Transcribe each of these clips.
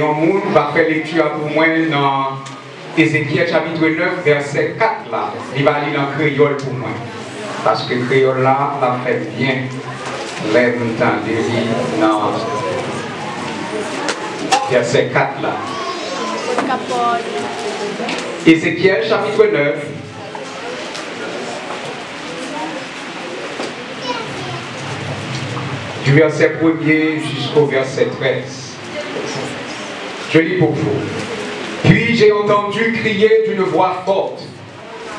un monde va faire lecture pour moi dans Ézéchiel chapitre 9, verset 4 là. Il va lire en créole pour moi. Parce que créole là, ça fait bien. Lève le temps de lire dans verset 4 là. Ézéchiel chapitre 9. Du verset 1er jusqu'au verset 13. Je lis pour vous. Puis j'ai entendu crier d'une voix forte.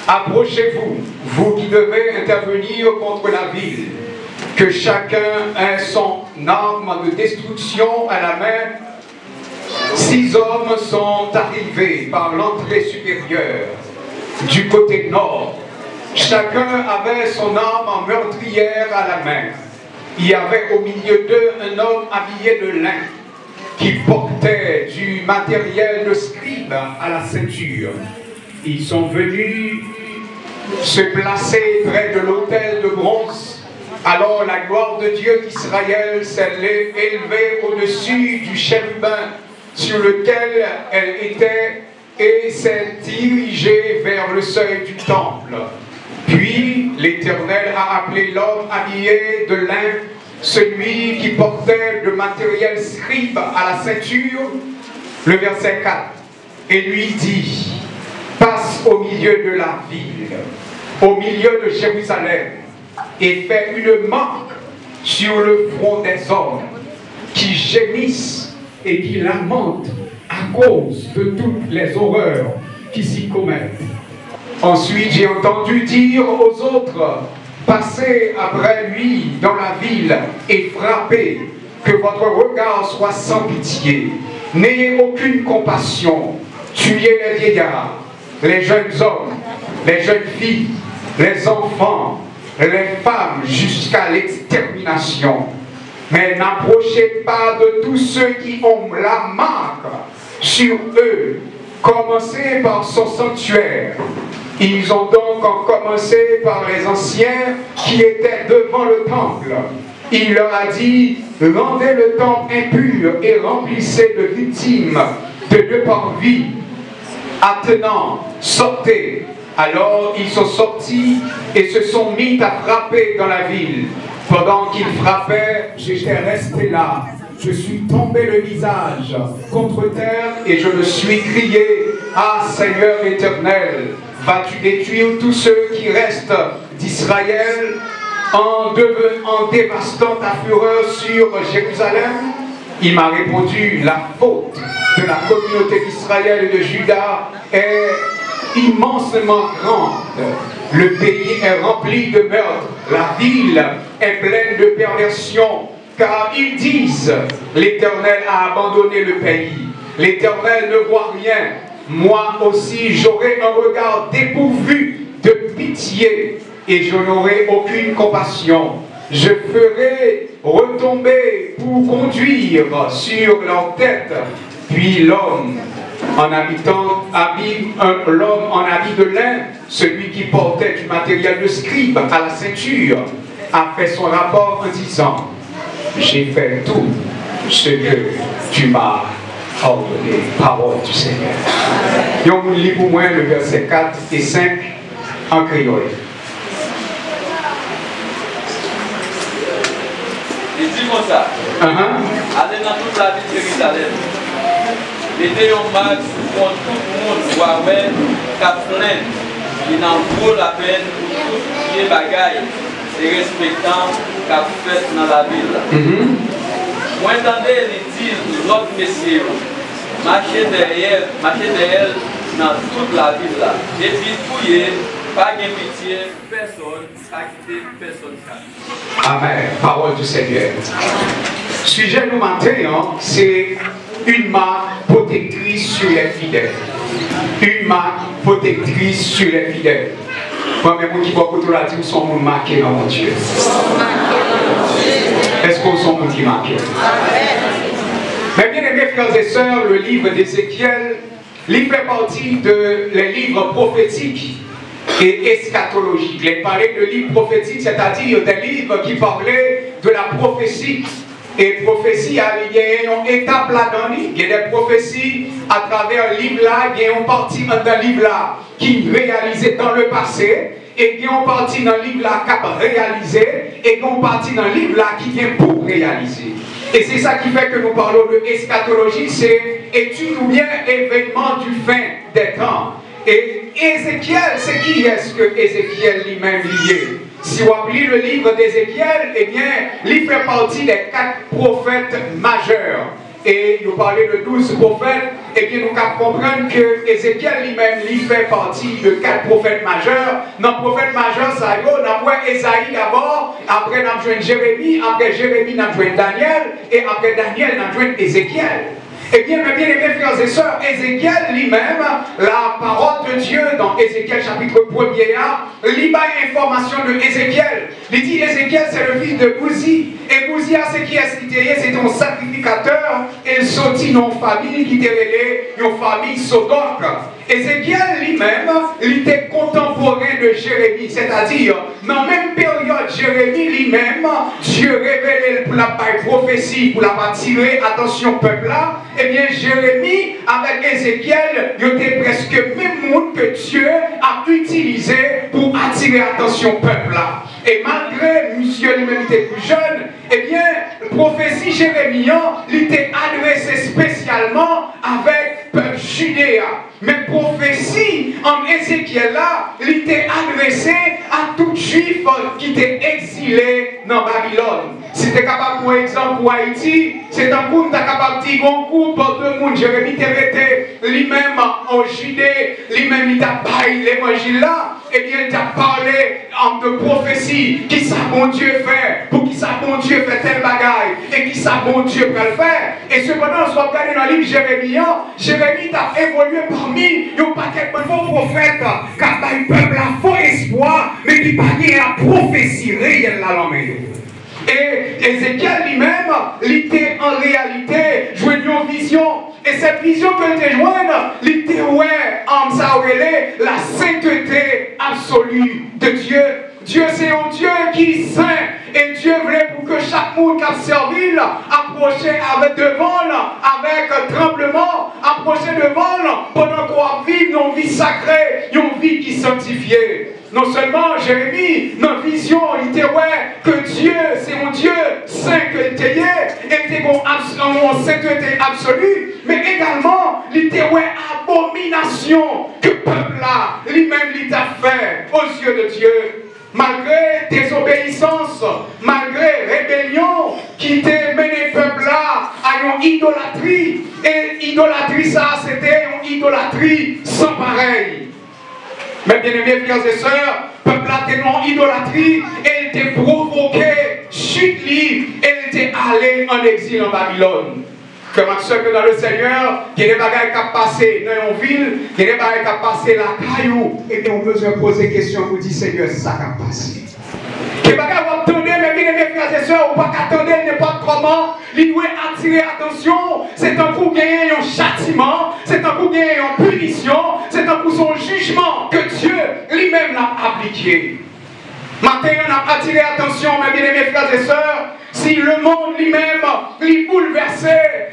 Approchez-vous, vous qui devez intervenir contre la ville, que chacun ait son arme de destruction à la main. 6 hommes sont arrivés par l'entrée supérieure, du côté nord. Chacun avait son arme en meurtrière à la main. Il y avait au milieu d'eux un homme habillé de lin, qui portait du matériel de scribe à la ceinture. Ils sont venus se placer près de l'autel de bronze. Alors la gloire de Dieu d'Israël s'est élevée au-dessus du chérubin sur lequel elle était et s'est dirigée vers le seuil du temple. Puis l'Éternel a appelé l'homme habillé de lin, celui qui portait le matériel scribe à la ceinture, le verset 4, et lui dit, passe au milieu de la ville, au milieu de Jérusalem, et fais une marque sur le front des hommes qui gémissent et qui lamentent à cause de toutes les horreurs qui s'y commettent. Ensuite, j'ai entendu dire aux autres, passez après lui dans la ville et frappez, que votre regard soit sans pitié. N'ayez aucune compassion, tuez les vieillards, les jeunes hommes, les jeunes filles, les enfants, les femmes jusqu'à l'extermination. Mais n'approchez pas de tous ceux qui ont la marque sur eux. Commencez par son sanctuaire. Ils ont donc commencé par les anciens qui étaient devant le temple. Il leur a dit, rendez le temple impur et remplissez de victimes de 2 parvis. Attenant, sortez. Alors ils sont sortis et se sont mis à frapper dans la ville. Pendant qu'ils frappaient, j'étais resté là. Je suis tombé le visage contre terre et je me suis crié, ah Seigneur éternel, vas-tu détruire tous ceux qui restent d'Israël en dévastant ta fureur sur Jérusalem? Il m'a répondu, la faute de la communauté d'Israël et de Juda est immensement grande. Le pays est rempli de meurtres, la ville est pleine de perversion, car ils disent, l'Éternel a abandonné le pays, l'Éternel ne voit rien. Moi aussi j'aurai un regard dépourvu de pitié et je n'aurai aucune compassion. Je ferai retomber pour conduire sur leur tête. Puis l'homme en habit de lin, celui qui portait du matériel de scribe à la ceinture, a fait son rapport en disant, j'ai fait tout ce que tu m'as ordonné. Parole du Seigneur. Et on lit pour moi le verset 4 et 5 en créole. Il dit comme ça. Allez dans toute la ville de Jérusalem. Mettez un marque pour tout le monde voit qu'à plein. Il n'en vaut la peine pour tout les bagailles et respectant qu'a fait dans la ville. Moi, entendez les dire l'autre messieurs, marchez derrière dans toute la ville là. Et puis fouillez, pas de pitié, personne, pas quitter personne. Amen. Parole du Seigneur. Sujet nous matin, c'est une marque protectrice sur les fidèles. Une marque protectrice sur les fidèles. Moi-même, qui vois que tout la dit, nous sommes marqués dans mon Dieu. Est-ce qu'on sommes marqués? Mais bien aimés frères et sœurs, le livre d'Ézéchiel, il fait partie des livres prophétiques et eschatologiques. Les parler de livres prophétiques, c'est-à-dire des livres qui parlaient de la prophétie. Et prophétie, il y a une étape là-dedans. Il y a des prophéties à travers le livre là. Il y a une partie dans le livre là qui est réalisée dans le passé. Et il y a une partie dans le livre là qui est réalisée. Et il y a une partie dans le livre là qui vient pour réaliser. Et c'est ça qui fait que nous parlons de eschatologie. C'est étude ou bien événement du fin des temps. Et Ézéchiel, c'est qui est-ce que Ézéchiel lui-même lié? Si vous appelez le livre d'Ézéchiel, eh bien, il fait partie des 4 prophètes majeurs. Et nous parlons de 12 prophètes, eh bien, nous pouvons comprendre que Ézéchiel lui-même, il fait partie de 4 prophètes majeurs. Dans le prophète majeur, ça y est, nous avons Ésaïe d'abord, après nous avons Jérémie, après Jérémie, nous avons Daniel, et après Daniel, nous avons Ézéchiel. Eh bien, mes bien-aimés frères et sœurs, Ézéchiel lui-même, la parole de Dieu dans Ézéchiel chapitre 1er, il y a information de Ézéchiel. Il dit Ézéchiel c'est le fils de Bouzi. Et Bouzi, c'est qui est c'était un sacrificateur et il sortit dans une famille qui était relée, une famille Sodoc. Ézéchiel lui-même, il était contemporain de Jérémie, c'est-à-dire, dans la même période, Jérémie lui-même, Dieu révélait pour la prophétie, pour la tirer attention peuple là, eh bien Jérémie avec Ézéchiel, il était presque le même monde que Dieu a utilisé pour attirer attention peuple là. Et malgré monsieur lui-même était plus jeune, eh bien, la prophétie Jérémie, il était adressé spécialement avec le peuple judéen. Mais prophétie en Ézéchiel là, il était adressé à tout juif qui était exilé dans Babylone. Si tu es capable, pour exemple, pour Haïti, c'est un coup tu es capable de dire un groupe de monde. Jérémie était lui-même en Judée, lui-même il t'a parlé l'évangile là, et bien il t'a parlé de prophétie, qui ça bon Dieu fait, pour qui ça bon Dieu fait tel bagaille, et qui ça bon Dieu peut le faire. Et cependant, on se regarde dans le livre Jérémie, Jérémie t'a évolué parmi un paquet de faux prophètes, car le peuple a faux espoir, mais qui n'a pas la prophétie réelle là dans le Et Ézéchiel lui-même, il était en réalité joué une vision. Et cette vision que tu joigne, il était en la sainteté absolue de Dieu. Dieu, c'est un Dieu qui est saint. Et Dieu voulait pour que chaque monde qui a servi approchait avec devant, avec tremblement, approchait devant pendant qu'on vive une vie sacrée, une vie qui est sanctifiée. Non seulement Jérémie, dans la vision, il était que Dieu, c'est un Dieu saint que il était, en sainteté absolue, mais également, il était abomination que le peuple là, lui-même, il t'a fait aux yeux de Dieu. Malgré désobéissance, malgré rébellion, qui t'a mené le peuple là à une idolâtrie. Et idolâtrie, ça, c'était une idolâtrie sans pareil. Mais bien aimés frères et sœurs, le peuple a été en idolâtrie et il était provoqué, chute libre, et il était allé en exil en Babylone. Que ma soeur, que dans le Seigneur, il y a des bagages qui passent dans une ville, il y a des bagages qui passent la caillou, et bien on a besoin de poser des questions pour dire Seigneur, c'est ça qui a passé. Que les bagages vous attendez, mais bien aimés frères et sœurs, ou pas qu'attendre n'importe comment, il doit attirer attention, c'est un coup gagner un châtiment, c'est un coup gagner une punition, c'est un coup son jugement que Dieu lui-même l'a appliqué. Matin, on a attiré attention, mes bien-aimés frères et sœurs, si le monde lui-même est bouleversé,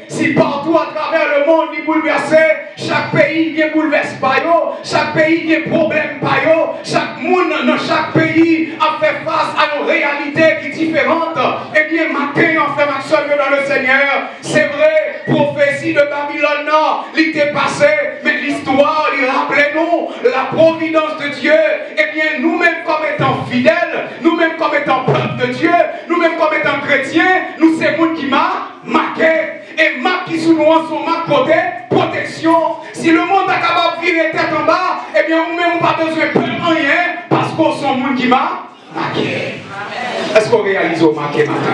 si partout à travers le monde est bouleversé, chaque pays vient bouleversé par eux, chaque pays vient problème par eux, chaque monde dans chaque pays a fait face à une réalité qui est différente. Eh bien, matin, on fait ma soeur dans le Seigneur, c'est vrai, prophétie de Babylone, non, il était passé, mais l'histoire, il rappelait nous la providence de Dieu. Eh bien, nous-mêmes comme étant fidèles, nous-mêmes comme étant peuple de Dieu, nous-mêmes comme étant chrétiens, nous c'est monde qui m'a marqué. Et marqué sous nous en son marque côté, protection. Si le monde est capable de virer tête en bas, eh bien, nous-mêmes, on n'a pas besoin de peur rien, parce qu'on est monde qui m'a marqué. Est-ce qu'on réalise au marqué matin?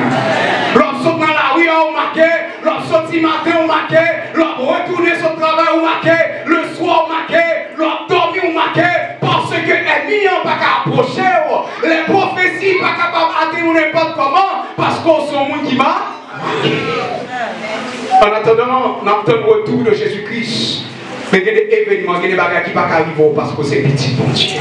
L'on saute dans la rue, on marqué. L'on saute matin, on marqué. L'on retourne sur le travail, on marqué. Le soir, on marqué. L'on dormi, on marqué. Parce que l'ennemi n'a pas qu'à approcher. Les prophéties ne sont pas capables d'atteindre n'importe comment. Parce qu'on est un monde qui m'a marqué. En attendant, on attend le retour de Jésus-Christ. Mais il y a des événements, il y a des bagages qui ne peuvent pas arriver parce que c'est petit bon Dieu.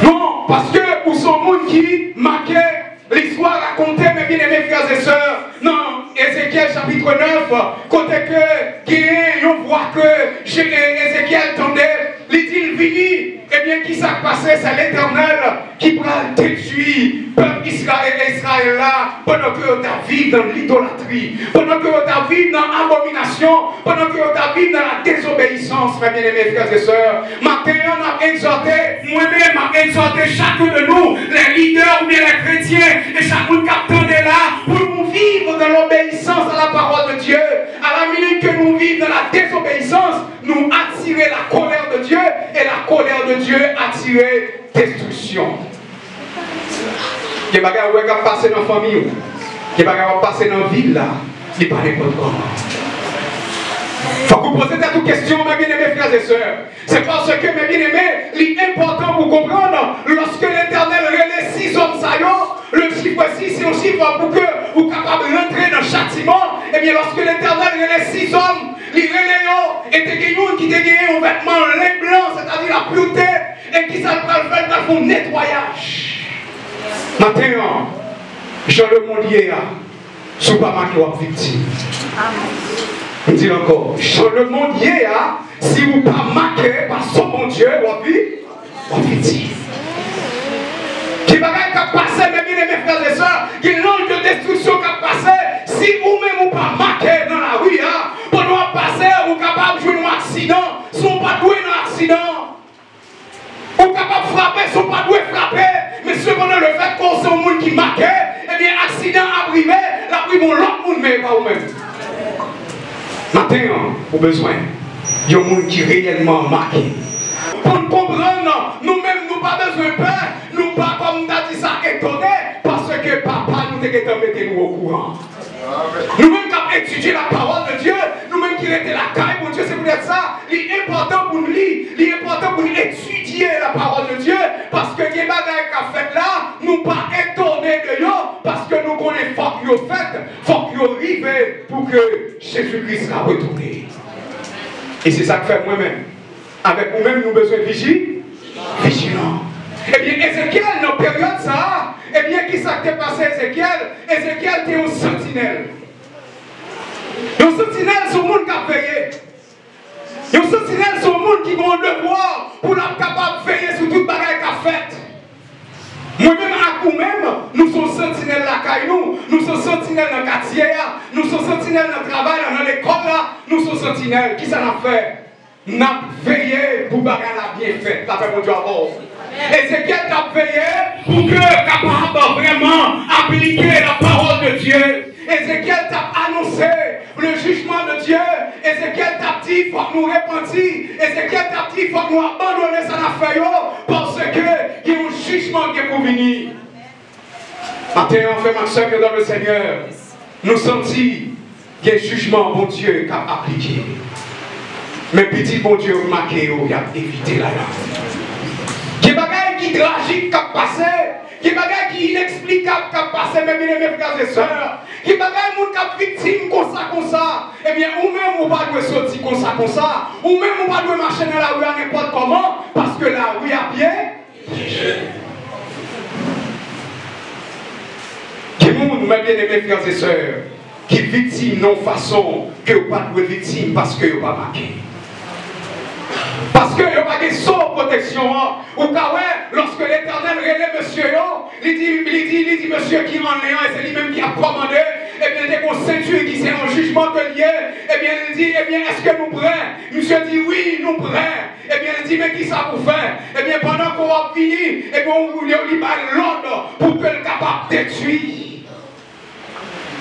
Non, parce que pour son monde qui marquait l'histoire racontée, mes bien-aimés frères et sœurs, non, Ézéchiel chapitre 9, côté que on voit que Ézéchiel tendait, il vini, eh bien, qui s'est passé, c'est l'Éternel qui va détruire le peuple Israël là, pendant que tu vis dans l'idolâtrie, pendant que tu vis dans l'abomination, pendant que tu vis dans la désobéissance, mes bien-aimés frères et sœurs. Maintenant, on a exhorté, moi-même, on a exhorté chacun de nous, les leaders ou bien les chrétiens, et chacun qui attendait là, pour nous vivre dans l'obéissance à la parole de Dieu. À la minute que nous vivons dans la désobéissance, nous attirer la colère de Dieu, et la colère de Dieu attirer destruction. Il y a des choses qui vont passer dans la famille, il y a des choses qui vont passer dans la ville, là, il n'y a pas n'importe comment. Il faut que vous posez toutes questions, mes bien-aimés frères et sœurs. C'est parce que, mes bien-aimés, l'important pour comprendre, lorsque l'Éternel relaie 6 hommes saillants, le chiffre 6, c'est un chiffre pour que vous soyez capable de rentrer dans le châtiment. Et bien, lorsque l'Éternel relaie 6 hommes, les relayants étaient gagnants qui étaient gagnés en vêtements lin blanc, c'est-à-dire la pureté, et qui s'en fait dans le nettoyage. Maintenant, Jean le Mondier, sous pas marqué ou victime. Je dis encore, Jean le Mondier, si vous pas marqué par son bon Dieu, ou victime. Qui va passer, mes bien-aimés frères et sœurs, qui est l'ange de destruction qui a passé, si vous-même vous pas marqué dans la rue, pour nous passer, vous êtes capable de jouer un accident, si vous pas doué dans l'accident. Vous êtes capable de frapper, si vous pas doué frapper, mais cependant le fait qu'on soit un monde qui marque, eh bien, accident arrivé, la prise vont l'autre monde, mais pas vous-même. Maintenant, vous avez besoin d'un monde qui est réellement marqué. Pour nous comprendre, nous-mêmes, nous n'avons pas besoin de peur, nous pas comme nous avons dit ça étonné, parce que papa nous a mis au courant. Nous-mêmes qui avons étudié la parole de Dieu, nous-mêmes qui étions la caille pour Dieu, c'est pour dire ça, il est important pour nous lire, il est important pour nous étudier la parole de Dieu, parce que les bagages qu'a fait là, nous pas étonnés de eux, parce que nous connaissons faut qu'ils ont fait, faut qu'ils arrivent pour que Jésus-Christ soit retourné. Et c'est ça que fait moi-même. Avec nous-mêmes, nous avons besoin de vigilants. Eh bien, Ézéchiel, dans la période ça, eh bien, qui s'est passé Ézéchiel? Ézéchiel était un sentinelle. Un sentinelle, c'est le monde qui a veillé. Un sentinelle, c'est le monde qui a un devoir pour être capable de veiller sur toute bagaille qu'a fait. Moi-même, à vous-même, nous sommes sentinelles là, nous sommes sentinelles dans le quartier, nous sommes sentinelles dans le travail, dans l'école, nous sommes sentinelles. Qui ça l'a fait? Nous avons veillé pour bagaille la bien faite. La fait mon Dieu à bord. Ézéchiel t'a veillé pour que capable vraiment appliquer la parole de Dieu. Ézéchiel t'a annoncé le jugement de Dieu. Ézéchiel t'a dit il faut que nous repentir. Ézéchiel t'a dit il faut que nous abandonner ça la feuille parce que il y a un jugement qui est pour venir. Maintenant, frère ma soeur dans le Seigneur, nous sentons qu'il y a un jugement bon Dieu qui a appliqué. Mais petit bon Dieu marqué, il a évité là-là. Il y a des bagages qui tragiques qui ont passé. Il y a des bagages qui inexplicables qui ont passé, mes bien-aimés frères et sœurs. Il y a des bagages qui sont victimes comme ça. Eh bien, ou même on va devoir sortir comme ça. Ou même on va devoir marcher dans la rue à n'importe comment. Parce que la rue a bien. Il y a des gens, mes bien-aimés frères et sœurs, qui sont victimes non façon que vous ne pas de victimes parce que vous n'avez pas marqué. Parce qu'il n'y a pas de son protection. Ou quand lorsque l'Éternel relève monsieur, il dit monsieur qui en est et c'est lui-même qui a commandé, et bien dès qu'on ceinture qui c'est un jugement de lié, et bien il dit, eh bien est-ce que nous prêts? Monsieur dit oui, nous prêts. Et bien il dit, mais qui ça vous fait? Et bien pendant qu'on va finir, et bien on lui bat l'ordre pour que le capable détruire.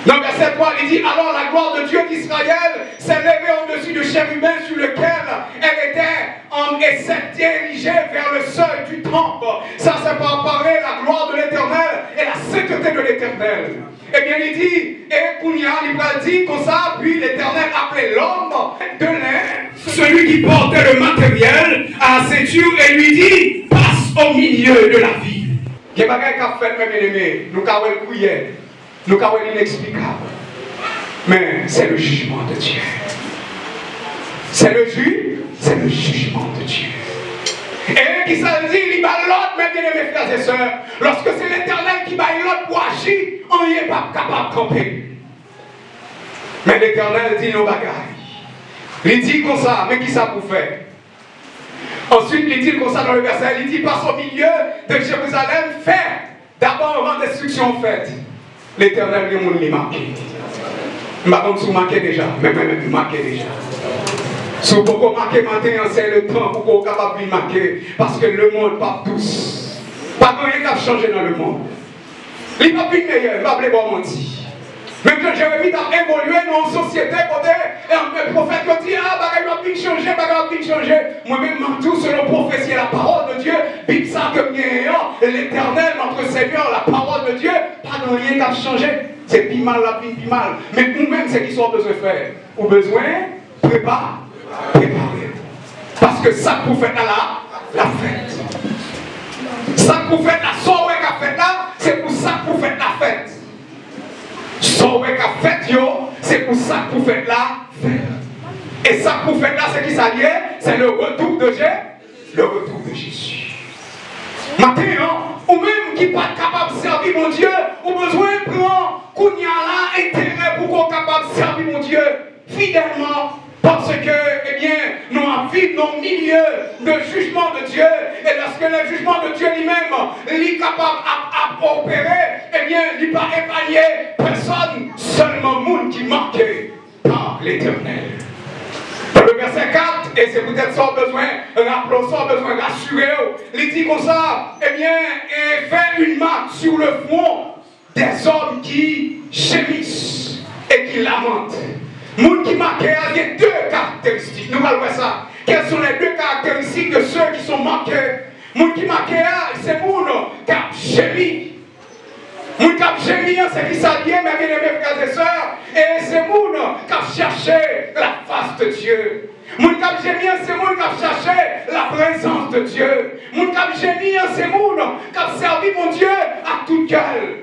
Dans verset 3, il dit, alors la gloire de Dieu d'Israël s'est levée au-dessus du chérubin sur lequel elle était et s'est dirigée vers le seuil du temple. Ça, c'est pour parler la gloire de l'Éternel et la sainteté de l'Éternel. Eh bien, il dit, et Kounia, il va dire comme ça, puis l'Éternel appelait l'homme de l'air, celui qui portait le matériel à la ceinture, et lui dit, passe au milieu de la ville. Il y a des choses qu'a fait, mes bien-aimés, nous avons le couillet. Nous avons l'inexplicable. Mais c'est le jugement de Dieu. C'est le jugement de Dieu. Et qui s'en dit, il bat l'autre, mes bien-aimés frères et sœurs. Lorsque c'est l'Éternel qui bat l'autre pour agir, on n'est pas capable de camper. Mais l'Éternel dit nos bagailles. Il dit comme ça, mais qui ça pour faire? Ensuite, il dit comme ça dans le verset, il dit passe au milieu de Jérusalem, faire d'abord avant destruction faite. L'Éternel vient nous marquer. Je ne sais pas si vous marquez déjà, mais vous marquez déjà. Si vous pouvez marquer maintenant, c'est le temps pour que vous soyez capable de marquer. Parce que le monde pas tous. Pas rien qui a changé dans le monde. Il n'est pas plus meilleur, il ne va pas vous mentir. Même que Jérémie a évolué dans une société, et un prophète qui dit ah, bagay va bien changer, bagay va bien changer. Moi-même, tout selon prophétie et la parole de Dieu, Bible ça que l'Éternel, notre Seigneur, la parole de Dieu, pas de rien qui a changé. C'est plus mal, la vie, plus mal. Mais nous-mêmes, c'est qu'ils sont besoin de faire. Ou besoin, préparer. Parce que ça que vous faites là, la fête. Ça que vous faites là, soirée qu'a fait là, c'est pour ça que vous faites la fête. Soirée qu'a fait, c'est pour ça que vous faites la fête. Et ça que vous faites là, c'est qui s'allie? C'est le retour de Jésus. Le retour de Jésus. Maintenant, ou même qui n'est pas capable de servir mon Dieu, ou besoin de prendre qu'on y a là intérêt pour qu'on soit capable de servir mon Dieu fidèlement. Parce que, eh bien, nous vivons dans le milieu de jugement de Dieu. Et lorsque le jugement de Dieu lui-même est capable d'opérer, eh bien, il ne va pas épargner personne, seulement le monde qui est marqué par l'Éternel. Dans le verset 4, et c'est peut-être ça besoin, rappelons ça, besoin d'assurer, il dit comme ça, eh bien, et fait une marque sur le front des hommes qui gémissent et qui lamentent. Moun qui marquent, il y a deux caractéristiques. Nous allons voir ça. Quelles sont les deux caractéristiques de ceux qui sont marqués? Moun qui marquent, c'est moun qui a gémi. Moun qui a gémi, c'est qui s'allie, mes bien-aimés frères et sœurs. Et c'est moun qui a cherché la face de Dieu. Moun qui a gémi, c'est moun qui a cherché la présence de Dieu. Moun qui a gémi, c'est moun qui a servi mon Dieu à toute gueule.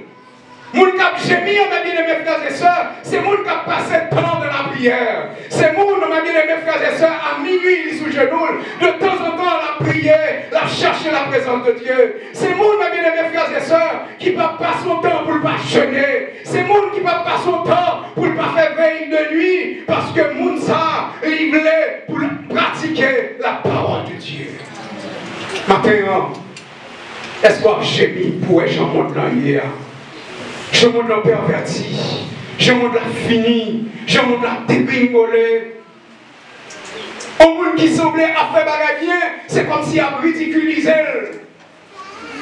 Moun qui a gémi, mes bien-aimés frères et sœurs, c'est moun qui a passé le temps de la prière. C'est moun, mes bien-aimés frères et sœurs, à minuit, il est sous genoux. De temps en temps, la prière, la chercher la présence de Dieu. C'est moun, mes bien-aimés frères et sœurs, qui ne passe pas son temps pour ne pas jeûner. C'est moun qui ne passe pas son temps pour ne pas faire veille de nuit. Parce que moun ça, il voulait pour pratiquer la parole de Dieu. Maintenant, est-ce qu'on a gémi pour être en monde là hier? Je montre la perverti, je montre la fini, je montre la dégringolée. Au monde qui semblait à faire bagarre bien, c'est comme si a ridiculisé.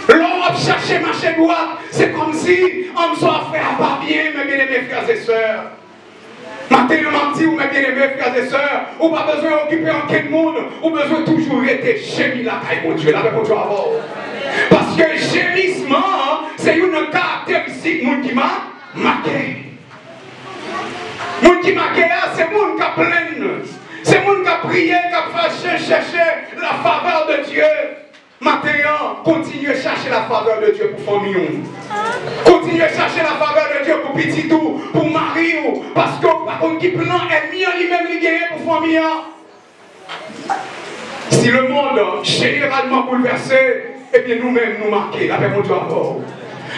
L'homme a cherché marché droit, c'est comme si on soit fait à pas bien, mes bien-aimés frères et sœurs. Maintenant, je dis, mes bien-aimés frères et sœurs, on n'a pas besoin d'occuper en quel monde, on a besoin toujours être gémi la caille, mon Dieu, là, mon Dieu, avant. Parce que le gémissement, c'est une caractéristique qui m'a marqué. Moun qui marqué, c'est moun qui a plein. C'est moun qui a prié, qui a cherché la faveur de Dieu. Maintenant, continuez à chercher la faveur de Dieu pour famille. Continuez à chercher la faveur de Dieu pour petit tout, pour mari. Parce que par contre, qui plan ennemi en lui-même, il gagne pour famille. Si le monde généralement bouleversé, et bien nous-mêmes nous marquons, la paix mon Dieu encore.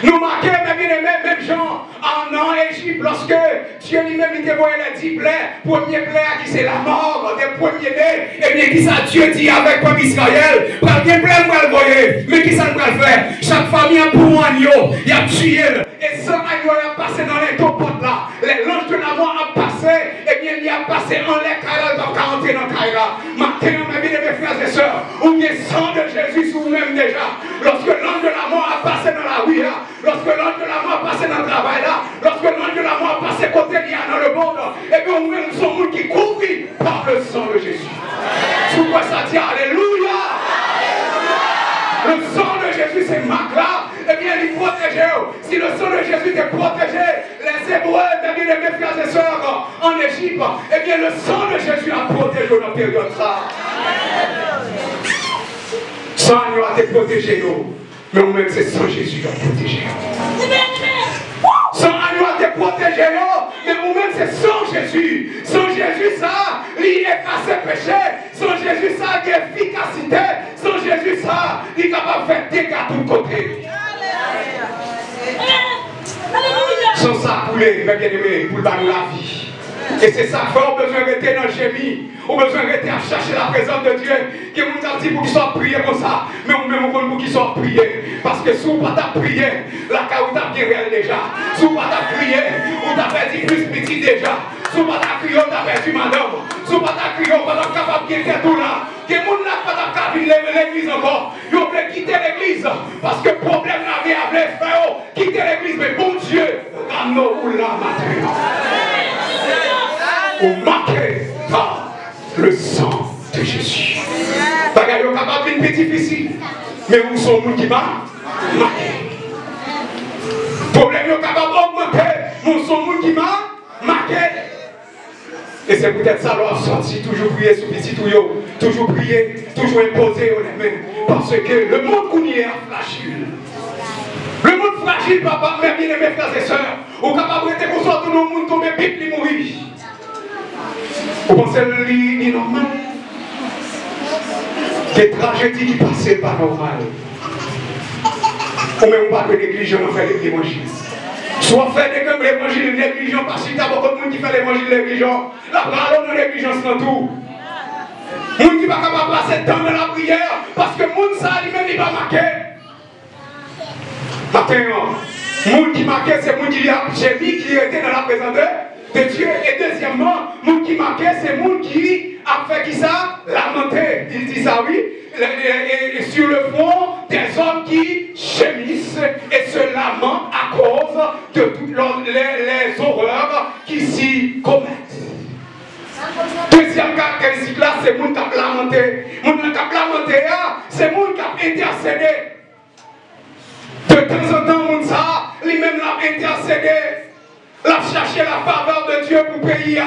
Nous marquons, même gens en Égypte, lorsque Dieu lui-même il dévoilait les 10 plaies, premier plaie qui c'est la mort des premiers-nés, et bien qui ça Dieu dit avec comme Israël, pas bien plein de voyer, mais qui ça nous va faire? Chaque famille a pour un agneau, il a tué, et 100 agneaux a passé dans les deux potes là, les langes de la mort a passé, et bien il a passé en les cailles dans 40 dans Kaira. Maintenant, mes frères et sœurs, ou bien sang de Jésus sur vous-même déjà, lorsque l'ange de la mort a passé dans la rue, lorsque l'ange de la mort a passé dans le travail là, lorsque l'ange de la mort a passé côté lié dans le monde, et bien nous-mêmes nous sommes qui couvris par le sang de Jésus. Sous quoi ça dit Alléluia? Le sang de Jésus, c'est marque là, et bien il protège. Si le sang de Jésus te protégé, les Hébreux, mes frères et sœurs en Égypte, et bien le sang de Jésus a protégé dans la période ça. Sang a été protégé, mais nous-mêmes c'est sans Jésus qui a protégé. Sans a été protégé, mais nous-mêmes c'est sans Jésus. Sans Jésus ça, il efface le péché. Sans Jésus ça, il y a efficacité. Sans Jésus ça, il est capable de faire dégâts de tous côtés. Sans ça couler, mes bien-aimés, pour nous la vie. Et c'est ça qu'on a besoin de rester dans le génie. On a besoin de rester à chercher la présence de Dieu. Qui nous a dit pour qu'ils soient priés comme ça. Mais on même pour qu'ils soient priés. Parce que si on ne pas prié, la carotte a bien réel déjà. Si on ne pas prié, on t'a perdu plus petit déjà. Si on ne pas crié, on t'a perdu madame. Si on ne pas crié, on n'est pas capable de faire tout là. Que les gens n'ont pas capable de lever l'église encore. Ils ont quitter l'église. Parce que le problème n'avait à faire. Quitter l'église. Mais bon Dieu, ramenons-nous là maintenant. Ou marqué par le sang de Jésus. Parce que vous êtes capable de faire difficile. Mais vous sont gens qui m'a marqué. Problème est capable d'augmenter. Vous sont gens qui m'a marqué. Et c'est peut-être ça leur sorti, toujours prier sur petit tuyau, toujours prier, toujours imposer les mains. Parce que le monde qu'on y est fragile. Le monde fragile, papa, mes bien-aimés frères et sœurs, vous êtes capable de faire que tout le monde tombe et puis mourir. Vous pensez que c'est normal? Des tragédies qui passent pas normal. Ou même pas que l'église on fait l'évangile. Soit fait de l'évangile, l'église parce qu'il y a beaucoup de monde qui fait l'évangile, l'église. La parole de l'église dans tout. Les gens qui ne sont pas capables de passer temps dans la prière parce que les gens ça lui-même il va marquer. Maintenant, les gens qui marquent, c'est les gens qui ont gémi, qui étaient dans la présence de Dieu. Et deuxièmement, les gens qui marquent, c'est les gens qui ont fait qui ça? Lamenter. Il dit ça, oui. Et sur le front des hommes qui gémissent et se lamentent à cause de toutes les horreurs qui s'y commettent. Deuxième caractéristique là, c'est les gens qui ont lamenté. Les gens qui ont lamenté, c'est les gens qui ont intercédé. De temps en temps, les gens lui-même l'ont intercédé. L'ont cherché la faveur de Dieu pour le pays.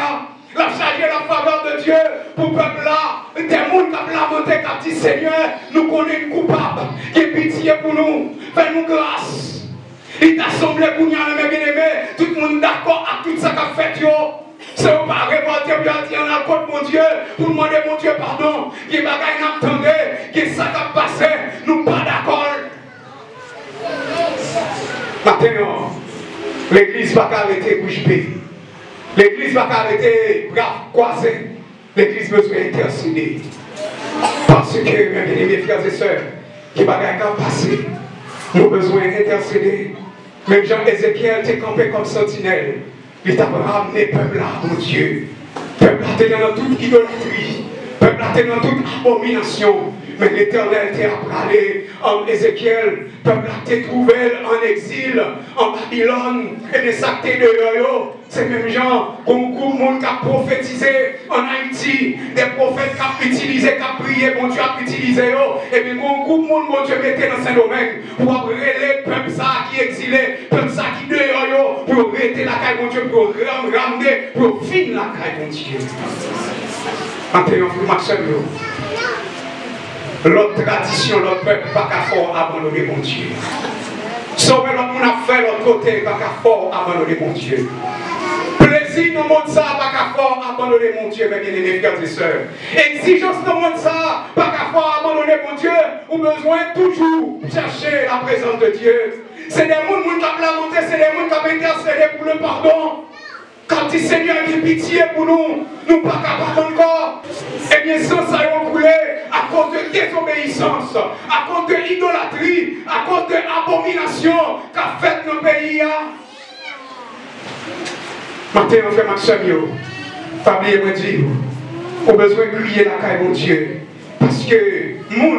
La charger la faveur de Dieu pour le peuple là. Des gens qui ont lamenté, qui ont dit Seigneur, nous connaissons coupables, qui est pitié pour nous, fais-nous grâce. Il t'a semblé pour nous, mes bien-aimés, tout le monde d'accord avec tout ça qu'a fait. C'est pas révolté, bien dit en accord mon Dieu, pour demander mon Dieu pardon, qui est bagaille n'attendait, qui est ça qui a passé, nous pas d'accord. Maintenant, l'église va arrêter bouche bée. L'église va arrêter brave croisé. L'église besoin d'intercéder. Parce que, mes bien-aimés frères et sœurs, qui va passer, nous avons besoin d'intercéder. Même Jean-Ézéchiel t'est campé comme sentinelle. Il t'a ramené peuple là, mon Dieu. Peuple là, t'es dans toute idolâtrie. Peuple là, t'es dans toute abomination. Mais l'Éternel t'a parlé en Ézéchiel. Peuple là, t'es trouvé en exil, en Babylone. Et des sactés de yo-yo. C'est même gens, beaucoup de monde qui a prophétisé en Haïti, des prophètes qui ont utilisé, qui ont prié, bon Dieu a utilisé. Et puis beaucoup de monde, bon Dieu, mettait dans ce domaine pour appeler le peuple ça qui est exilé, peuple ça qui est dehors, pour arrêter la caille, bon Dieu, pour ramener, pour finir la caille, bon Dieu. Maintenant, Maxime, l'autre tradition, l'autre peuple, pas qu'à fort abandonner, bon Dieu. Sauver l'autre monde a fait l'autre côté, pas qu'à fort abandonner, bon Dieu. Plaisir dans le monde, ça, pas qu'à fort abandonner, mon Dieu, mes bien-aimés frères et sœurs. Exigence dans le monde, ça, pas qu'à fort abandonner, mon Dieu, ou besoin toujours chercher la présence de Dieu. C'est des gens qui ont lamenté, c'est des gens qui ont intercédé pour le pardon. Quand le Seigneur a pitié pour nous, nous ne sommes pas capables encore. Eh bien, sans ça, ils ont coulé à cause de désobéissance, à cause de l'idolâtrie, à cause de l'abomination qu'a fait nos pays. Maintenant, on fait Maxime, famille, moi dire, on a besoin de crier la caille, mon Dieu. Parce que les gens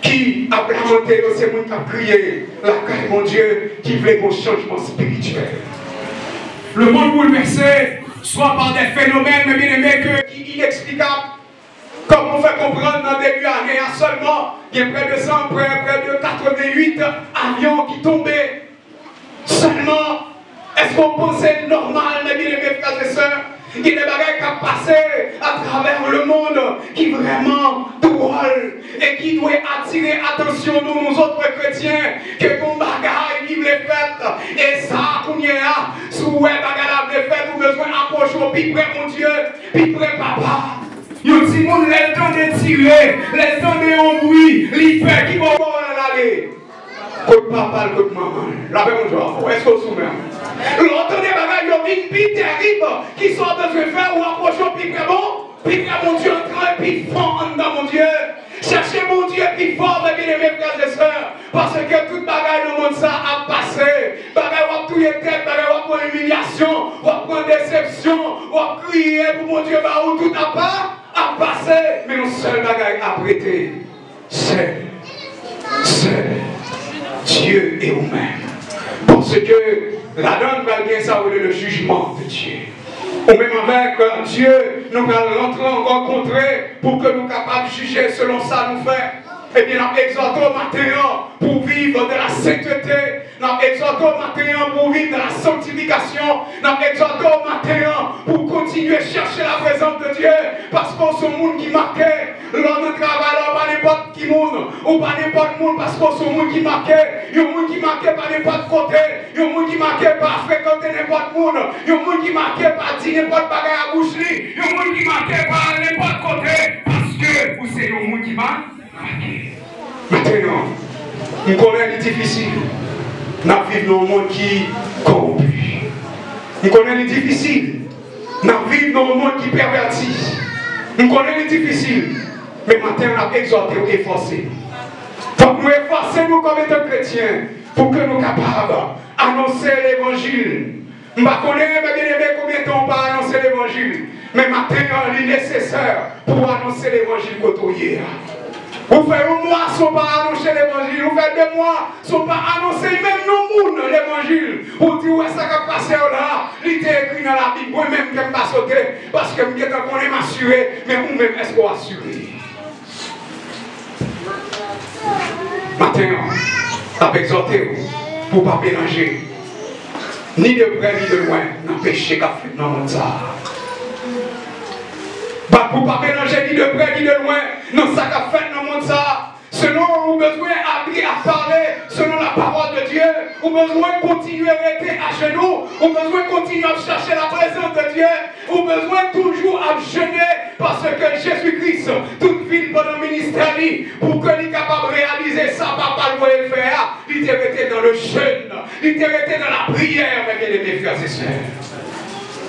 qui ont lamenté, c'est les gens qui ont crié la caille, mon Dieu, qui veulent un changement spirituel. Le monde bouleversé, soit par des phénomènes, mais bien aimés, qui inexplicables. Comme on fait comprendre dans le début de l'année, il y a seulement près de 100, près de 88 avions qui tombaient. Seulement, est-ce qu'on pensait normal, mes bien-aimés frères et sœurs? Il y a des bagages qui ont passé à travers le monde qui vraiment drôle et qui doit attirer attention de nous autres chrétiens que nos bagages qui les fêtes et ça qu'on y a sous les bagages les fêtes nous besoin d'approcher au plus près mon Dieu plus près papa. Yo si moun le temps de tirer, le temps de embrouiller, l'hyper qui va aller. Côte papa, côte maman. Lavez mon doigt. Est-ce que vous souvenez? L'autre des bagages, il y a une vie terrible qui sont besoin de faire ou approcher puis bon. Puis mon Dieu entrer puis fond dans mon Dieu. Cherchez mon Dieu puis fort, mes bien-aimés frères et sœurs. Parce que toute bagaille dans le monde ça a passé. Bagaille va tout les têtes, bagaille va prendre humiliation, va prendre déception, va crier pour mon Dieu, bah où tout a pas à passer. Mais nos seul bagaille à prêter, c'est Dieu et vous-même. Parce que la donne va bien ça le jugement de Dieu. Ou même avec Dieu, nous allons rentrer en rencontrer pour que nous soyons capables de juger selon ça nous fait. Eh bien, nous exhortons matin pour vivre de la sainteté. Nous exhortons matin pour vivre de la sanctification. Nous exhortons matin pour continuer à chercher la présence de Dieu. Parce qu'on est un monde qui marquait. L'homme travaille pas n'importe qui monde. Ou pas n'importe monde parce qu'on est un monde qui marquait. Il y a un monde qui marquait par n'importe côté. Il y a un monde qui marquait par fréquenter n'importe monde. Il y a un monde qui marquait par dire n'importe bagaille à bouche. Il y a un monde qui marquait par n'importe côté. Parce que vous savez un monde qui marque. Maintenant, nous connaissons les difficiles. Nous vivons dans un monde qui corrompu. Nous connaissons les difficiles. Nous vivons dans un monde qui pervertit. Nous connaissons les difficiles. Mais maintenant, nous avons exhorté et efforcé. Donc, nous efforçons nous comme étant chrétiens pour que nous soyons capables d'annoncer l'évangile. Je ne sais pas combien de temps on va annoncer l'évangile. Mais maintenant, il est nécessaire pour annoncer l'évangile côtoyer. Vous faites un mois sans pas annoncer l'évangile. Vous faites 2 mois sans pas annoncer même nos monde l'évangile. Vous dites, ouais, ça va passer là. Il était écrit dans la Bible. Moi-même, je ne vais pas sauter. Parce que je vais m'assurer. Mais vous-même, est-ce qu'on assure? Maintenant, avec exhorté pour ne pas mélanger. Ni de près ni de loin. Dans le péché qu'a fait dans le monde. Pour ne pas mélanger ni de près ni de loin, dans ça qu'a fait dans le monde ça. Selon vous besoin à parler, selon la parole de Dieu, vous besoin de continuer à rester à genoux, vous besoin de continuer à chercher la présence de Dieu, vous besoin toujours à jeûner, parce que Jésus-Christ, toute ville pendant le ministère, pour qu'il soit capable de réaliser ça, papa le faire, il était resté dans le jeûne, il était resté dans la prière, mes frères et sœurs.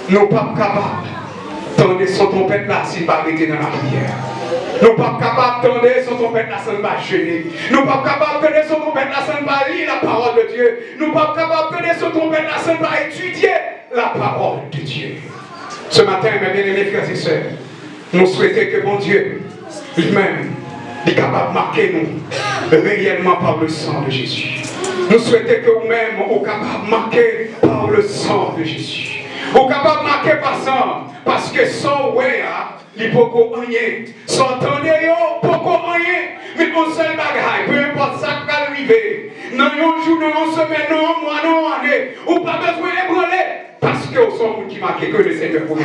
Nous ne sommes pas capables. Tendez son trompette là s'il va arrêter dans la prière. Nous ne sommes pas capables de tendre son trompette là sans pas jeûner. Nous ne sommes pas capables de tendre son trompette là sans pas lire la parole de Dieu. Nous ne sommes pas capables de tendre son trompette là sans pas étudier la parole de Dieu. Ce matin, mes bien-aimés frères et sœurs, nous souhaitons que bon Dieu lui-même est capable de marquer nous réellement par le sang de Jésus. Nous souhaitons que vous-même soyez capables de marquer par le sang de Jésus. Vous êtes capable de marquer par ça, parce que sans ouais, il n'y a pas rien. Sans tendre, il n'y a pas rien. Mais un seul bagage, peu importe ça qui va arriver. Dans un jour, dans une semaine, dans un mois, dans une année, vous n'avez pas besoin d'ébranler, parce que vous êtes qui marquez que le Seigneur pour nous.